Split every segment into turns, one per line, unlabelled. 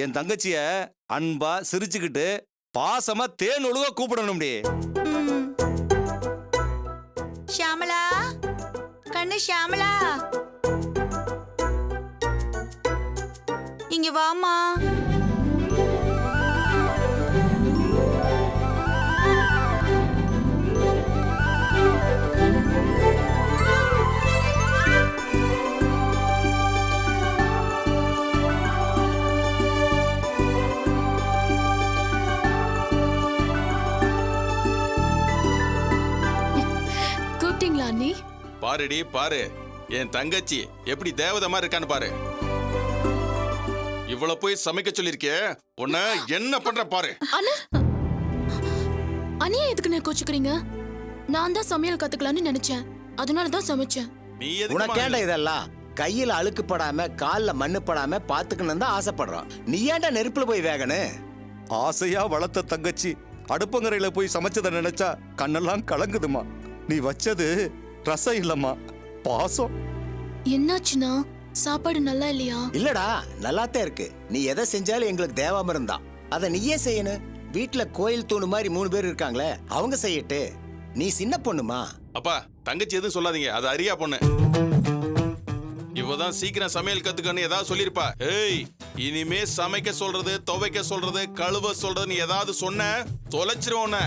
என் தங்கச்சிய அன்பா சிரிச்சுக்கிட்டு பாசமா தேன் ஒழுக கூப்பிடணும்டி.
ஷியாமளா, கண்ணு ஷியாமளா, இங்க வாமா.
கூப்பிட்டீங்களா அண்ணி?
பாருடி பாரு, என் தங்கச்சி எப்படி தேவதை மாதிரி இருக்கான்னு பாரு. இவ்வளவு போய் சமைக்க சொல்லிருக்கே, உன்ன என்ன பண்ற பாரு.
அண்ணியா எதுக்கு நான் கோச்சுக்கிறீங்க? நான் தான் சமையல் கத்துக்கலாம்னு நினைச்சேன், அதனாலதான் சமைச்சேன்.
நீ
உனக்கேண்டா இதெல்லாம்? கையில அழுக்கு படாம கால்ல மண்ணு படாம பாத்துக்கணும் தான் ஆசைப்படுறோம். நீ ஏன்டா நெருப்புல போய் வேகணும்?
ஆசையா வளர்த்த தங்கச்சி அடுப்பங்கரையில போய் சமைச்சதை நினைச்சா கண்ணெல்லாம் கலங்குதுமா. நீ வச்சது ரசம் இல்லம்மா, பாசம்.
என்னாச்சுன்னா சாப்பாடு நல்லா இல்லையா?
இல்லடா, நல்லாத்தான் இருக்கு. நீ எதை செஞ்சாலும் எங்களுக்கு தேவாமிரம் தான். அதை நீயே செய்யணும். வீட்டுல கோயில் தூணு மாதிரி 3 பேர் இருக்காங்களே, அவங்க செய்யட்டு. நீ சின்ன பொண்ணுமா.
அப்பா தங்கச்சி எதுவும் சொல்லாதீங்க, அது அரியா பொண்ணு. இவதான் சீக்கிரம் சமையல் கத்துக்கன்னு ஏதாவது சொல்லிருப்பா. ஏய், இனிமே சமைக்க சொல்றது, துவைக்க சொல்றது, கழுவ சொல்றதுன்னு ஏதாவது சொன்ன தொலைச்சிருவோன.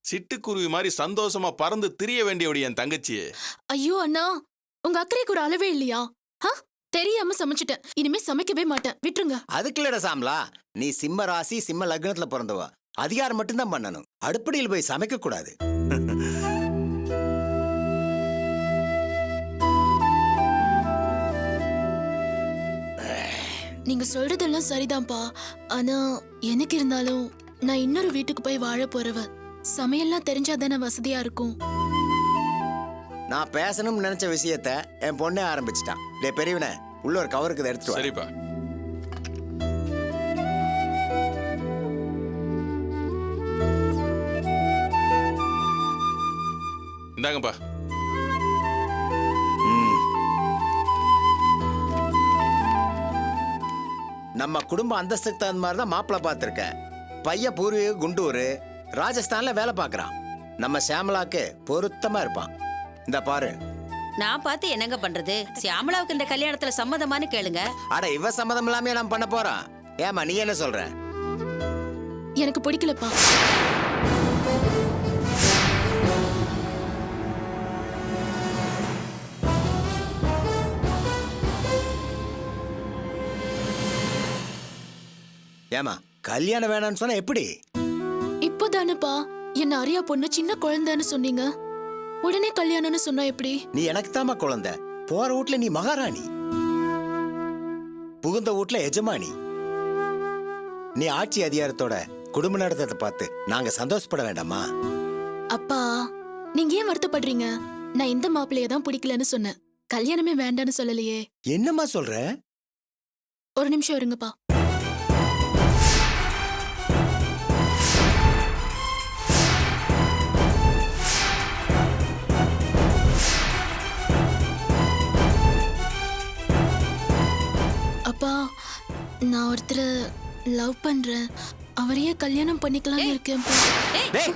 சிட்டுக்குருவி மாதிரி சந்தோஷமா பறந்து திரிய வேண்டியவடி என் தங்கச்சி.
ஐயோ அண்ணா, உங்க அக்கறைக்கு ஒரு அளவே இல்லையா? தெரியாம சமைச்சிட்டேன், இனிமே சமைக்கவே மாட்டேன், விட்டுருங்க.
அதுக்குள்ளடா சாம்லா, நீ சிம்ம ராசி சிம்ம லக்னத்துல பிறந்தவ. அதிகாரம் மட்டும்தான் பண்ணணும், அடுப்படியில் போய் சமைக்க கூடாது.
நீங்க சொல்றதெல்லாம் சரிதான்ப்பா. ஆனா எனக்கு இருந்தாலும் நான் இன்னொரு வீட்டுக்கு போய் வாழ போறவ. சமையல்லாம் தெரிஞ்சாதானே வசதியா இருக்கும்.
நான் பேசணும்னு நினைச்ச விஷயத்த என் பொண்ணே ஆரம்பிச்சிட்டான். டே பெரியவனே, உள்ள ஒரு கவருக்கு எடுத்துட்டு வா.
சரிப்பா. இந்தாங்கப்பா.
நம்ம குடும்ப அந்தஸ்துக்கு தகுந்த மாதிரி தான் மாப்பிள்ள பார்த்திருக்கேன். பையன் பூர்வீக குண்டூர், ராஜஸ்தான்ல வேலை பார்க்கறான். நம்ம சியாமலாக்கு பொருத்தமா இருப்பான். இந்த பாரு.
நான் பார்த்து என்னங்க பண்றது? சியாமளாவுக்கு இந்த கல்யாணத்துல சம்மதமானு கேளுங்க.
அட, இவ சம்மதம் இல்லாம நான் பண்ண போறான். ஏமா நீ என்ன சொல்ற?
எனக்கு பிடிக்கலப்பா.
ஏமா கல்யாணம் வேணாம்னு சொன்னா எப்படி?
இப்போதானப்பா என்ன அரியா பொண்ணு சின்ன குழந்தைன்னு சொன்னீங்க, உடனே கல்யாணம்னு சொன்னா எப்படி?
நீ எனக்கு தாமா குழந்தை. போற வீட்ல நீ மகாராணி, புகுந்த வீட்ல எஜமானி. நீ ஆட்சி அதிகாரத்தோட குடும்ப நடத்தத்தை பார்த்து நாங்க சந்தோஷப்பட வேண்டாமா?
அப்பா, நீங்க ஏன் வருத்தப்படுறீங்க? நான் இந்த மாப்பிள்ளைய தான் பிடிக்கலன்னு சொன்னேன், கல்யாணமே வேண்டான்னு சொல்லலையே.
என்னம்மா சொல்ற?
ஒரு நிமிஷம் இருங்கப்பா. அப்பா, நான் ஒருத்தரை லவ் பண்றேன், அவரையே கல்யாணம் பண்ணிக்கலாம்னு இருக்கேன்.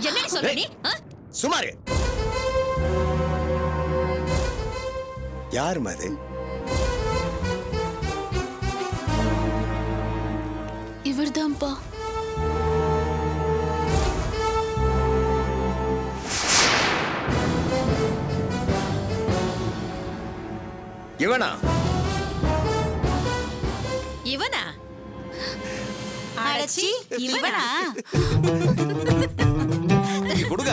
என்ன சொல்ற நீ?
சுமாரு. யாருமா அது?
இவர்தான்ப்பா.
இவனா?
இவனா? அடச்சி, இவனா?
கொடுங்க.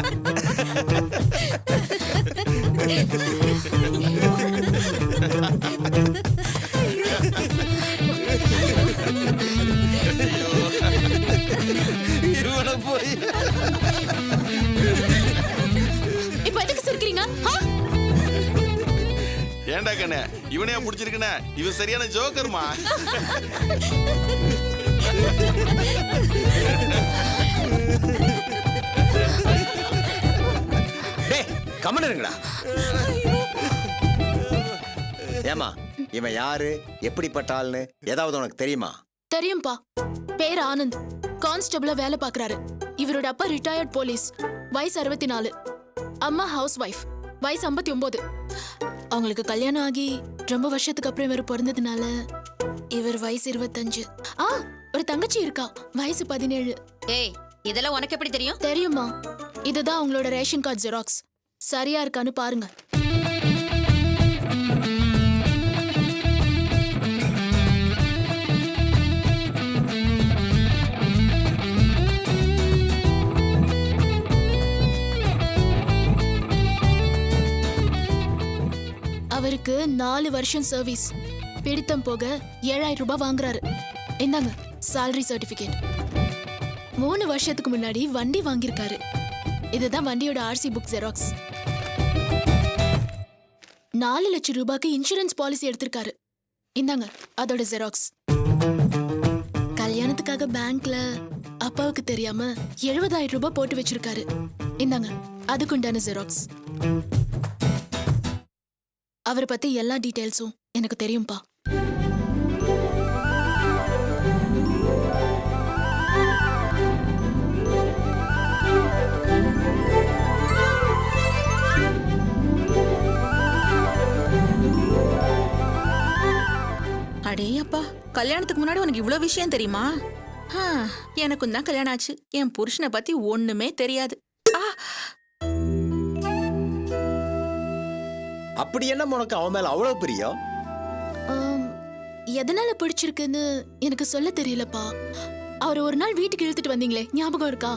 இவனை போய்
இப்ப எதுக்கு சிரிக்கிறீங்க?
ஏண்டா கண்ணே, இவனையா பிடிச்சிருக்குன? இவன் சரியான ஜோக்கர்மா.
கமன் இருங்கடா. ஏமா இவன் யாரு, எப்படிப்பட்ட ஆள்னு ஏதாவது உனக்கு தெரியுமா?
தெரியும்பா. பேர் ஆனந்த், கான்ஸ்டபிளா வேலை பார்க்கறாரு. இவரோட அப்பா ரிட்டையர்ட் போலீஸ், வயசு 64. அம்மா ஹவுஸ் ஒய்ஃப், வயசு 59. அவங்களுக்கு கல்யாணம் ஆகி ரொம்ப வருஷத்துக்கு அப்புறம் இவர் பிறந்ததுனால இவர் வயசு 25. ஒரு தங்கச்சி இருக்கா, வயசு 17.
ஏய், இதெல்லாம் உனக்கு எப்படி தெரியும்?
தெரியுமா? இதுதான் அவங்களோட ரேஷன் கார்டு ஜெராக்ஸ். சரியா இருக்கான்னு பாருங்க. அவருக்கு 4 வருஷம் சர்வீஸ். பிடித்தம் போக 7000 ரூபாய் வாங்குறாரு. இந்தாங்க salary சர்டிபிகேட். 3 வருஷத்துக்கு முன்னாடி வண்டி வாங்கியிருக்காரு. இதுதான் வண்டியோட ஆர்சி புக் ஜெராக்ஸ். 4 லட்சம் ரூபாய்க்கு இன்சூரன்ஸ் பாலிசி எடுத்திருக்காரு. இந்தாங்க அதோட ஜெராக்ஸ். கல்யாணத்துக்காக பேங்க்ல அப்பாவுக்கு தெரியாம 70000 ரூபாய் போட்டு வச்சிருக்காரு. இந்தாங்க அதுக்குண்டான ஜெராக்ஸ். அவரை பத்தி எல்லா டீடைல்ஸும் எனக்கு தெரியும்பா.
அடே அப்பா, கல்யாணத்துக்கு முன்னாடி உனக்கு இவ்ளோ விஷயம் தெரியுமா? எனக்கும் தான் கல்யாணம் ஆச்சு. என் புருஷனை பத்தி ஒண்ணுமே தெரியாது.
அப்படி என்ன உனக்கு அவன் மேல அவ்வளவு பிரியம்?
எதனால பிடிச்சிருக்குன்னு எனக்கு சொல்ல தெரியலப்பா. அவர் ஒரு நாள் வீட்டுக்கு இழுத்துட்டு வந்தீங்களே, ஞாபகம் இருக்கா?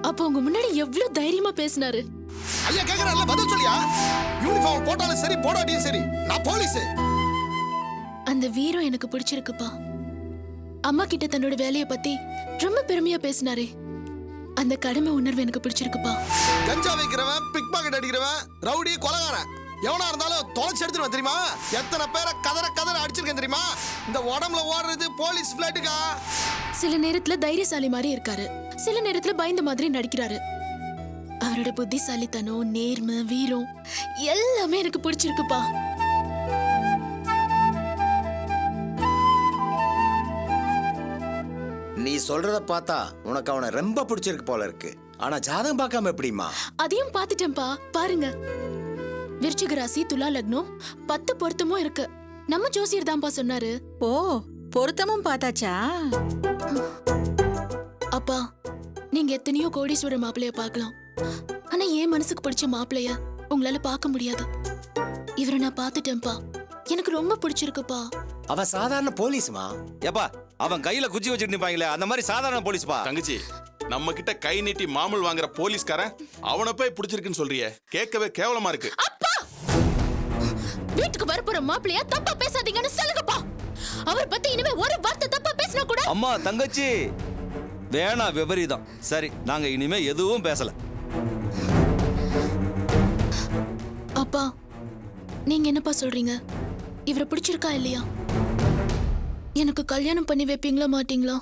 அப்போ உங்க முன்னாடி எவ்வளவு தைரியமா பேசினாரு.
ஐயா கேக்குறல்ல, பதில் சொல்லியா? யூனிஃபார்ம் போட்டாலும் சரி போடாட்டியும் சரி, நான் போலீஸ்.
அந்த வீரம் எனக்கு பிடிச்சிருக்குப்பா. அம்மா கிட்ட தன்னோட வேலைய பத்தி ரொம்ப பெருமையா பேசினாரே, அந்த கடமை உணர்வு எனக்கு பிடிச்சிருக்குப்பா.
கஞ்சா வைக்கிறவன், பிக் பாக்கெட் அடிக்கிறவன், ரவுடி, கொலைகாரன் எவனா இருந்தாலும் தொலைச்சு எடுத்துருவேன் தெரியுமா? எத்தனை பேரை கதற அடிச்சிருக்கேன் தெரியுமா? இந்த உடம்புல ஓடுறது போலீஸ் பிளாட்டுக்கா.
சில நேரத்துல தைரியசாலி மாதிரி இருக்காரு, சில நேரத்துல பயந்த மாதிரி நடிக்கிறாரு. அவரோட புத்திசாலித்தனம், நேர்மை, வீரம் எல்லாமே எனக்கு பிடிச்சிருக்குப்பா.
நீ சொல்றத பார்த்தா உனக்கு அவனை ரொம்ப பிடிச்சிருக்கு போல இருக்கு. ஆனா ஜாதகம் பார்க்காம எப்படிமா?
அதையும் பார்த்துட்டேன்பா. பாருங்க, விருச்சிக ராசி, துலா லக்னம், 10 பொருத்தமும் இருக்கு. நம்ம ஜோசியர் தான்ப்பா சொன்னாரு.
ஓ, பொருத்தமும் பார்த்தாச்சா?
அப்பா, நீங்க எத்தனையோ கோடீஸ்வரர் மாப்பிள்ளைய பார்க்கலாம், ஆனா என் மனசுக்கு பிடிச்ச மாப்பிள்ளைய உங்களால பார்க்க முடியாது. இவரை நான் பார்த்துட்டேன்ப்பா, எனக்கு ரொம்ப பிடிச்சிருக்குப்பா.
அவன் சாதாரண போலீஸ்மா.
ஏப்பா, அவன் கையில குச்சி வச்சுட்டு நிப்பாங்களே, அந்த மாதிரி சாதாரண போலீஸ்பா.
தங்கச்சி, நம்ம கிட்ட கை நீட்டி மாமூல் வாங்குற போலீஸ்காரன் அவனை போய் பிடிச்சிருக்குன்னு சொல்றியே, கேட்கவே கேவலமா இருக்கு.
அப்பா, வீட்டுக்கு வரப்போற மாப்பிள்ளைய தப்பா பேசாதீங்கன்னு சொல்லுங்கப்பா. அவர் பத்தி இனிமே ஒரு வார்த்தை தப்பா பேசினா கூட.
அம்மா, தங்கச்சி, வேணா விபரீதம். சரி, நாங்க இனிமே எதுவும் பேசல.
அப்பா, நீங்க என்னப்பா சொல்றீங்க? இவரை பிடிச்சிருக்கா இல்லையா? எனக்கு கல்யாணம் பண்ணி வைப்பீங்களா மாட்டீங்களா?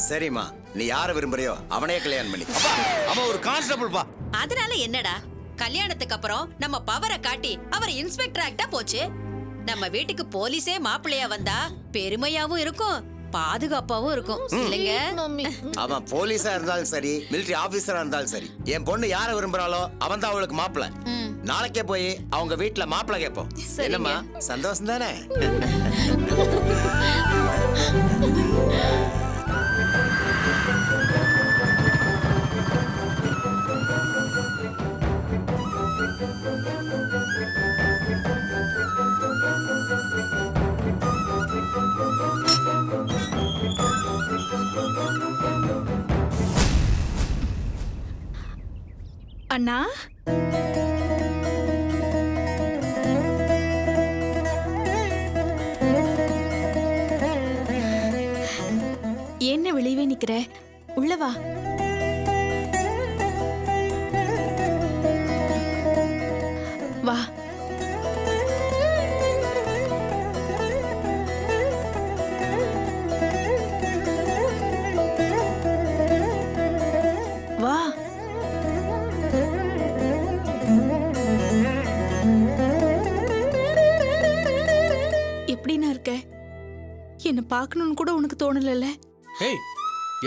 சரிம்மா, நீ யாரை விரும்புறியோ அவனே கல்யாணம் பண்ணி.
அப்பா, அவன் ஒரு கான்ஸ்டபிள் பா.
அதனால என்னடா, கல்யாணத்துக்கு அப்புறம் நம்ம பவரை காட்டி அவர் இன்ஸ்பெக்டர் ஆக்டா போச்சு. நம்ம வீட்டுக்கு போலீஸே மாப்பிள்ளையா வந்தா பெருமையாவும் இருக்கும், பாதுகாப்பாவும் இருக்கும் இல்லைங்க?
அவன் போலீஸா இருந்தாலும் சரி, மிலிட்டரி ஆபீசரா இருந்தாலும் சரி, என் பொண்ணு யாரை விரும்புறாளோ அவன் தான் அவளுக்கு மாப்பிள்ளை. நாளைக்கே போய் அவங்க வீட்டுல மாப்பிள்ளை கேட்போம். என்னம்மா, சந்தோஷம் தானே?
அண்ணா, என்ன வெளியவே நிக்கிற? உள்ள வா. பார்க்கணும்னு கூட உனக்கு தோணலல்ல?
ஏய்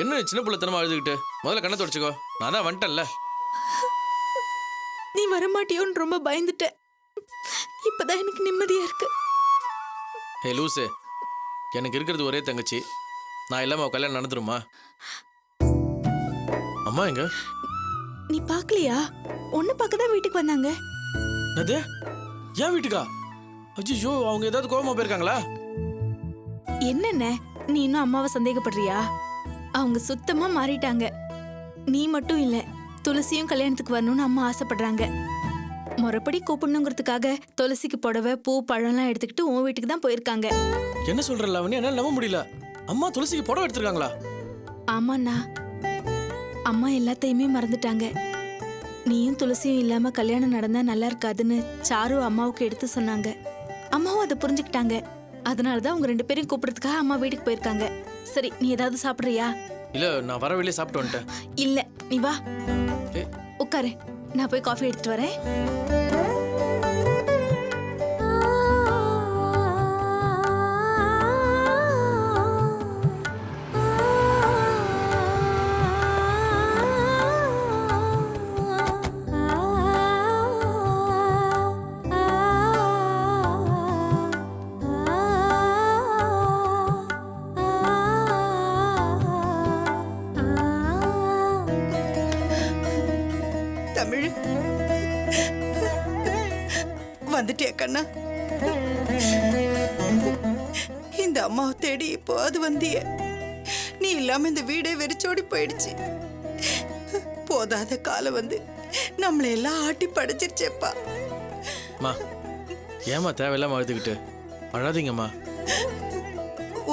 என்ன சின்ன பிள்ளைத்தனமா அழுதுகிட்டு முதல்ல கண்ணை தொடச்சுக்கோ. நான் தான் வந்துட்டேன்ல.
நீ வரமாட்டியோன்னு ரொம்ப பயந்துட்டேன். இப்பதான் எனக்கு நிம்மதியா இருக்கு.
ஏய் லூசு, எனக்கு இருக்கிறது ஒரே தங்கச்சி. நான் இல்லாம அவ கல்யாணம் நடந்துருமா? அம்மா எங்க?
நீ பார்க்கலையா? உன்னை பார்க்க தான் வீட்டுக்கு வந்தாங்க.
அது ஏன் வீட்டுக்கா? அஜிஜோ, அவங்க ஏதாவது கோவமா போயிருக்காங்களா?
என்னென்ன நீ இன்னும் அம்மாவை சந்தேகப்படுறியா? அவங்க சுத்தமா மாறிட்டாங்க. நீ மட்டும் இல்ல, துளசியும் கல்யாணத்துக்கு வரணும்னு அம்மா ஆசைப்படுறாங்க. முறைப்படி கூப்பிடணுங்கிறதுக்காக துளசிக்கு புடவை பூ பழம்லாம் எடுத்துக்கிட்டு உன் வீட்டுக்கு தான் போயிருக்காங்க.
என்ன சொல்ற லாவண்யா? என்னால நம்ப முடியல. அம்மா துளசிக்கு புடவை எடுத்திருக்காங்களா?
ஆமாண்ணா, அம்மா எல்லாத்தையுமே மறந்துட்டாங்க. நீயும் துளசியும் இல்லாம கல்யாணம் நடந்தா நல்லா இருக்காதுன்னு சாரு அம்மாவுக்கு எடுத்து சொன்னாங்க. அம்மாவும் அதை புரிஞ்சுக்கிட்டாங்க. அதனாலதான் உங்க 2 பேரையும் கூப்பிடுறதுக்காக அம்மா வீட்டுக்கு போயிருக்காங்க. சரி, நீ ஏதாவது சாப்பிடுறியா?
இல்ல, நான் வர வெளியே சாப்பிட்டு வந்துட்டேன்.
இல்ல, நீ வா
ஏ.
உட்காரு, நான் போய் காஃபி எடுத்துட்டு வரேன்.
தமிழ் வந்துட்டியா கண்ணா? இந்த அம்மாவை தேடி இப்போ அது வந்திய. நீ இல்லாம இந்த வீடே வெறிச்சோடி போயிடுச்சு. போதாத காலம் வந்து நம்மளை எல்லாம் ஆட்டி படைச்சிருச்சேப்பா.
அம்மா ஏமா தேவையில்லாம அழுதுகிட்டு? அழாதீங்கம்மா.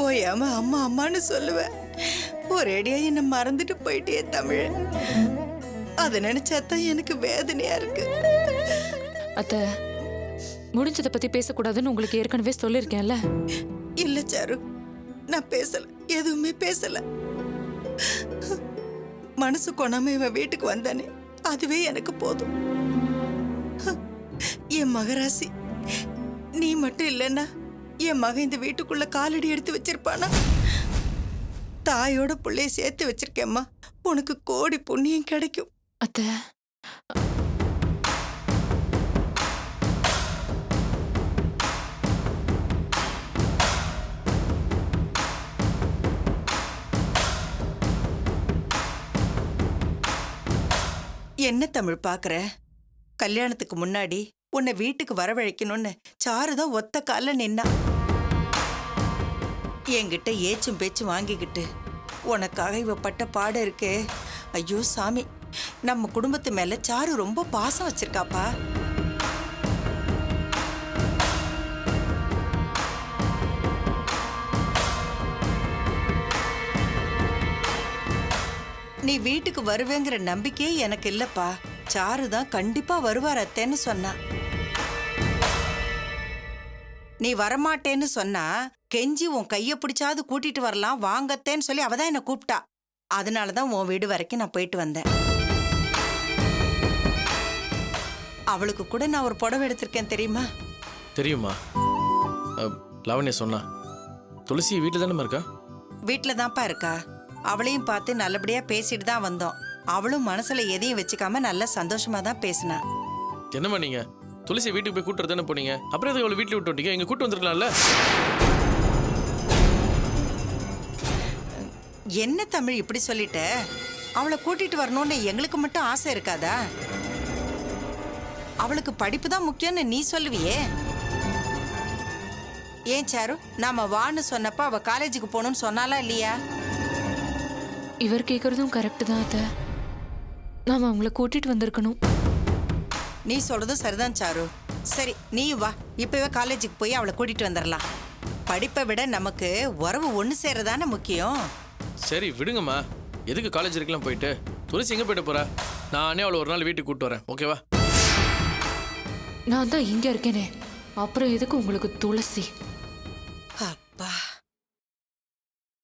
ஓயாம அம்மா அம்மான்னு சொல்லுவேன். ஒரேடியா என்ன மறந்துட்டு போயிட்டே தமிழ். அதை நினைச்சாதான் எனக்கு வேதனையா இருக்கு.
அத்தை, முடிஞ்சதை பத்தி பேசக்கூடாதுன்னு உங்களுக்கு ஏற்கனவே சொல்லியிருக்கேன்ல.
இல்ல சாரு, நான் பேசல, எதுவுமே பேசல. மனசு கொணாம இவன் வீட்டுக்கு வந்தானே, அதுவே எனக்கு போதும். என் மகராசி, நீ மட்டும் இல்லைன்னா என் மகன் இந்த வீட்டுக்குள்ள காலடி எடுத்து வச்சிருப்பானா? தாயோட பிள்ளைய சேர்த்து வச்சிருக்கேம்மா. உனக்கு கோடி புண்ணியம் கிடைக்கும்.
அத்தை,
என்ன தமிழ் பாக்குற? கல்யாணத்துக்கு முன்னாடி உன்னை வீட்டுக்கு வரவழைக்கணும்னு சாருதான் ஒத்த கால நின்னா. என்கிட்ட ஏச்சும் பேச்சும் வாங்கிக்கிட்டு உனக்காக இவ பட்ட பாடு இருக்கே. ஐயோ சாமி, நம்ம குடும்பத்து மேல சாரு ரொம்ப பாசம் வச்சிருக்காப்பா. நீ வீட்டுக்கு வருவேங்கிற நம்பிக்கையே எனக்கு இல்லப்பா. சாரு தான் கண்டிப்பா வருவார் அத்தேன்னு சொன்னா. நீ வரமாட்டேன்னு சொன்னா கெஞ்சி உன் கைய பிடிச்சாது கூட்டிட்டு வரலாம் வாங்கத்தேன்னு சொல்லி அவதான் என்ன கூப்பிட்டா. அதனாலதான் உன் வீடு வரைக்கும் நான் போயிட்டு வந்தேன். அவளுக்கு கூட நான் ஒரு புடவை எடுத்திருக்கேன் தெரியுமா?
தெரியுமா? லாவண்யா சொன்னா. துளசி வீட்டுல தானே இருக்கா?
வீட்டுல தான்ப்பா இருக்கா. அவளையும் பார்த்து நல்லபடியா பேசிட்டு தான் வந்தோம். அவளும் மனசுல எதையும் வச்சுக்காம நல்லா சந்தோஷமா தான் பேசினா.
என்னம்மா நீங்க துளசி வீட்டுக்கு போய் கூட்டுறது தானே போனீங்க? அப்புறம் எதுக்கு அவளை வீட்டுல விட்டு வந்தீங்க? இங்க கூட்டு வந்திருக்கலாம்ல.
என்ன தமிழ் இப்படி சொல்லிட்ட? அவளை கூட்டிட்டு வரணும்னு எங்களுக்கு மட்டும் ஆசை இருக்காதா? அவளுக்கு படிப்பு தான் முக்கியம்னு நீ சொல்லுவியே. ஏன் சாரு, நாம வான்னு சொன்னப்ப அவ காலேஜுக்கு போகணும்னு சொன்னாலா இல்லையா?
இவர் கேக்குறதும் கரெக்ட் தான் அத்தை. நாம அவங்கள கூட்டிட்டு வந்திருக்கணும்.
நீ சொல்றதும் சரிதான் சாரு. சரி, நீ வா, இப்பவே காலேஜுக்கு போய் அவளை கூட்டிட்டு வந்துடலாம். படிப்பை விட நமக்கு உறவு ஒண்ணு சேரதானே முக்கியம்.
சரி விடுங்கம்மா, எதுக்கு காலேஜ் இருக்கலாம் போயிட்டு? துளசி எங்க போயிட்டு போறா? நானே அவளை ஒரு நாள் வீட்டுக்கு கூட்டு வரேன், ஓகேவா?
நான் தான் இங்க இருக்கேனே, அப்புறம் எதுக்கு உங்களுக்கு துளசி?
அப்பா,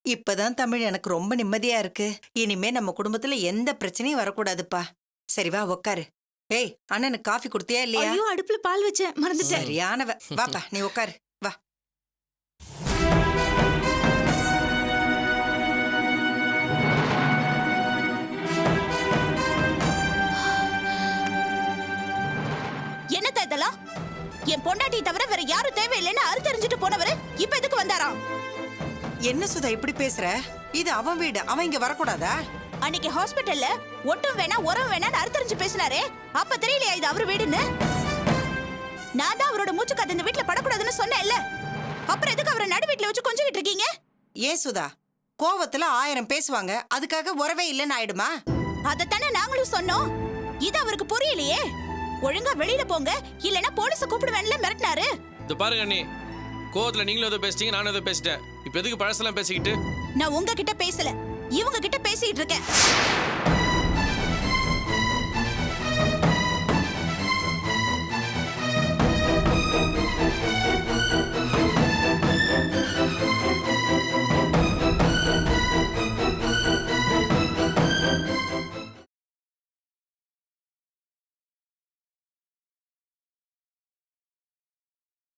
இப்பதான் தமிழ் எனக்கு ரொம்ப நிம்மதியா இருக்கு. இனிமே நம்ம குடும்பத்துல எந்த பிரச்சனையும் வரக்கூடாதுப்பா. சரி வா உக்காரு. ஏய், அண்ணனுக்கு காஃபி கொடுத்தியா இல்லையா?
ஐயோ, அடுப்புல பால் வச்சேன், மறந்துட்டேன்.
சரியானவ. வாப்பா, நீ உக்காரு வா.
என் பொண்டாட்டியை தவிர வேற யாரும் தேவையில்லைன்னு அறுத்தறிஞ்சிட்டு போனவரு இப்ப எதுக்கு வந்தாராம்?
என்ன சுதா இப்படி பேசுற? இது அவன் வீடு, அவன் இங்க வரக்கூடாதா?
அன்னைக்கு ஹாஸ்பிட்டல்ல ஒட்டும் வேணா உரம் வேணான்னு அறுத்தறிஞ்சு பேசினாரே, அப்ப தெரியலையா இது அவரு வீடுன்னு? நான் தான் அவரோட மூச்சு காத்து இந்த வீட்டுல படக்கூடாதுன்னு சொன்னேன்ல, அப்புறம் எதுக்கு அவரை நடு வீட்டுல வச்சு கொஞ்சிக்கிட்டு இருக்கீங்க?
ஏன் சுதா, கோவத்துல 1000 பேசுவாங்க, அதுக்காக உறவே இல்லைன்னு ஆயிடுமா?
அதத்தானே நாங்களும் சொன்னோம். இது அவருக்கு புரியலையே. ஒழுங்கா வெளியில போங்க, இல்லனா போலீஸ கூப்பிடுவேன்ல மிரட்டினாரு.
இது பாருங்க அண்ணி, கோவத்துல நீங்களும் ஏதோ பேசிட்டீங்க, நானும் ஏதோ பேசிட்டேன். இப்போ எதுக்கு பழசெல்லாம் பேசிக்கிட்டு?
நான் உங்ககிட்ட பேசல, இவங்க கிட்ட பேசிட்டு இருக்கேன்.